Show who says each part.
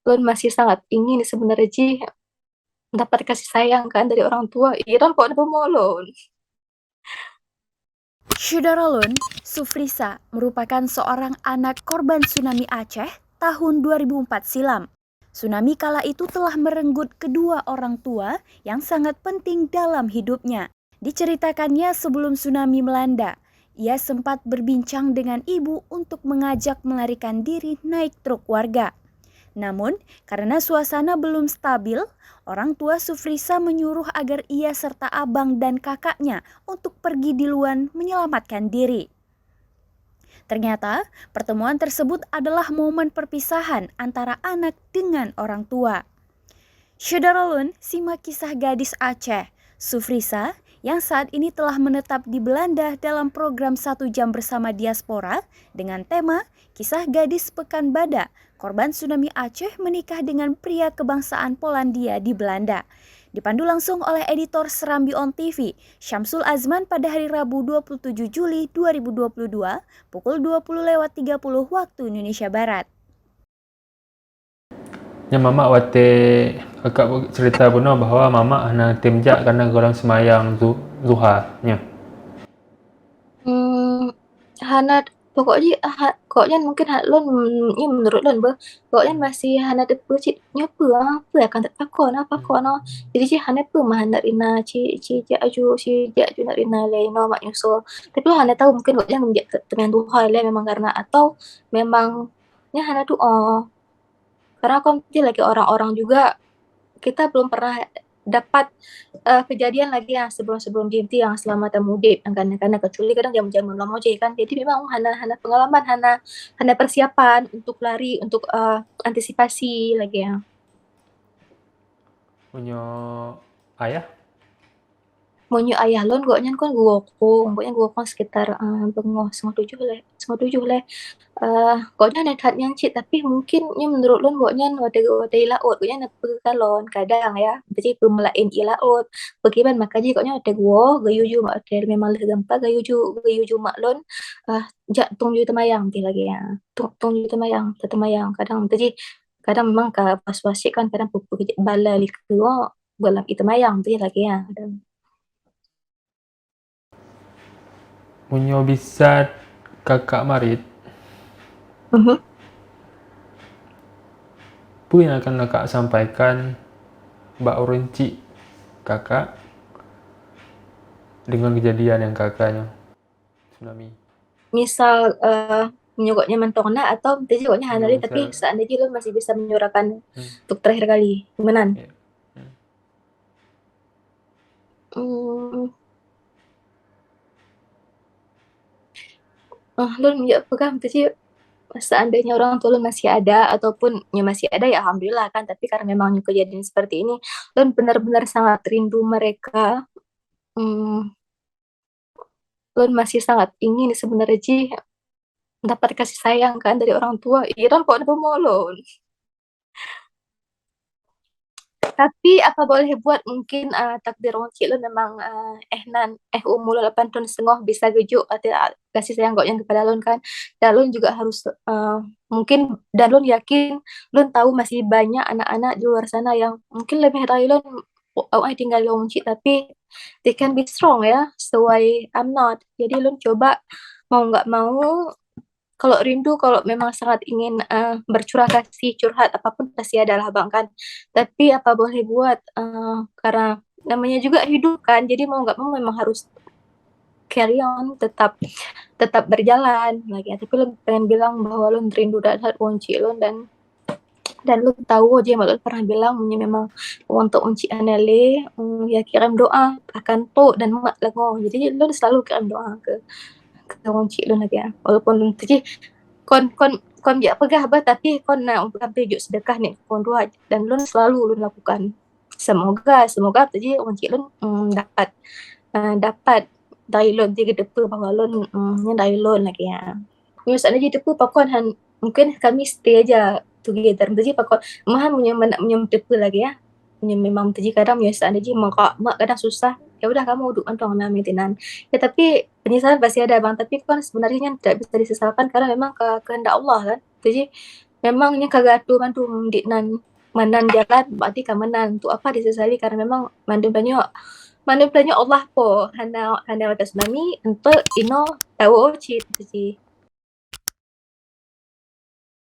Speaker 1: Lun masih sangat ingin sebenarnya Ji, mendapat kasih sayang kan dari orang tua. Iran kok mau lun.
Speaker 2: Syudaralun, Sufrisa merupakan seorang anak korban tsunami Aceh tahun 2004 silam. Tsunami kala itu telah merenggut kedua orang tua yang sangat penting dalam hidupnya. Diceritakannya sebelum tsunami melanda, ia sempat berbincang dengan ibu untuk mengajak melarikan diri naik truk warga. Namun, karena suasana belum stabil, orang tua Sufrisa menyuruh agar ia serta abang dan kakaknya untuk pergi duluan menyelamatkan diri. Ternyata, pertemuan tersebut adalah momen perpisahan antara anak dengan orang tua. Syederalun, simak kisah gadis Aceh, Sufrisa, yang saat ini telah menetap di Belanda dalam program 1 jam bersama diaspora dengan tema Kisah Gadis Pekan Bada, korban tsunami Aceh menikah dengan pria kebangsaan Polandia di Belanda. Dipandu langsung oleh editor Serambi On TV, Syamsul Azman pada hari Rabu 27 Juli 2022, pukul 20.30 waktu Indonesia Barat.
Speaker 3: Yang mama wate kakak cerita puno bahwa mama hana temjak karena orang semayang zuha nya.
Speaker 1: Hana pokoknya pokoknya mungkin lun ini menurut lun pokoknya masih Hana depu cik nyoba apa ya kan tak takon apa kok no. Jadi cik Hana pun mah nak rina cik cik aju nak rina le no mak nyusul. Tapi lu Hana tahu mungkin pokoknya menjak temen Tuhan le memang karena atau memangnya Hana tuh karena aku lagi orang-orang juga kita belum pernah dapat kejadian lagi yang sebelum GMT yang selamatan mudik karena kecuali kadang jam-jam lama aja kan, jadi memang hana pengalaman hana persiapan untuk lari untuk antisipasi lagi ya.
Speaker 3: Punya ayah
Speaker 1: Monyo ayah lon goknya kan gua kong sekitar bengoh setengah tujuh leh goknya nekat yang cik tapi mungkin menurut lon goknya ada ilaut goknya nak pergi kalon kadang ya jadi pemelain ilaut bagaimana makanya goknya ada gua gayu mak ada memang lebih gampang gayu ju mak lon jak tung ju temayang ti lagi ya tung ju temayang kadang jadi kadang memang ke pas wasik kan kadang pupuk bala lik gua balam itu mayang ti lagi ya kadang.
Speaker 3: punya bisa kakak marit. Apa yang akan kakak sampaikan Mbak Urinci kakak dengan kejadian yang kakaknya tsunami.
Speaker 1: Misal menyogoknya mentongna atau tadi jogoknya hanali tapi
Speaker 3: Misal,
Speaker 1: seandainya lo masih bisa menyuarakan untuk terakhir kali gimana?
Speaker 3: ya.
Speaker 1: Hmm, lo ya pegang tadi seandainya orang tua lo masih ada ataupun ya masih ada ya alhamdulillah kan, tapi karena memang kejadian seperti ini lo benar-benar sangat rindu mereka. Hmm, lo masih sangat ingin sebenarnya Ji mendapat kasih sayang kan dari orang tua. Iran kok mau lo. Tapi apa boleh buat mungkin takdir orang cik lu memang umur 8 tahun setengah bisa gejuk atau kasih sayang kau yang kepada lun kan. Dan lun juga harus mungkin dan lun yakin lun tahu masih banyak anak-anak di luar sana yang mungkin lebih dari lun awak tinggal di orang cik tapi they can be strong ya. So I'm not. Jadi lun coba mau nggak mau kalau rindu kalau memang sangat ingin bercurah kasih curhat apapun pasti adalah bang kan, tapi apa boleh buat karena namanya juga hidup kan, jadi mau nggak mau memang harus carry on, tetap berjalan lagi. Tapi lo pengen bilang bahwa lo rindu dan kunci lo dan lo tahu aja malu pernah bilang memang untuk unci anele ya kirim doa akan tuh dan mak lagu, jadi lo selalu kirim doa ke kunci lo lagi ya walaupun tadi kon kon kon ya pegah bah tapi kon na umpam tujuh sedekah nih kon dua dan lun selalu lun lakukan. Semoga tadi orang cik lun dapat dari lun tiga depu bahwa lun yang dari lun lagi ya. News ada jadi depu pakon han mungkin kami stay aja together tadi pakon mahan punya depu lagi ya. Memang tadi kadang biasa ada jadi mak kadang susah ya udah kamu duduk antong na maintenance ya, tapi penyesalan pasti ada bang, tapi kan sebenarnya tidak bisa disesalkan karena memang kehendak Allah kan, jadi memangnya kagak atu mandum di nan manan jalan berarti ka manan tu apa disesali karena memang mandum banyak Allah po hana hana wata tsunami untuk ino tawo cit tu si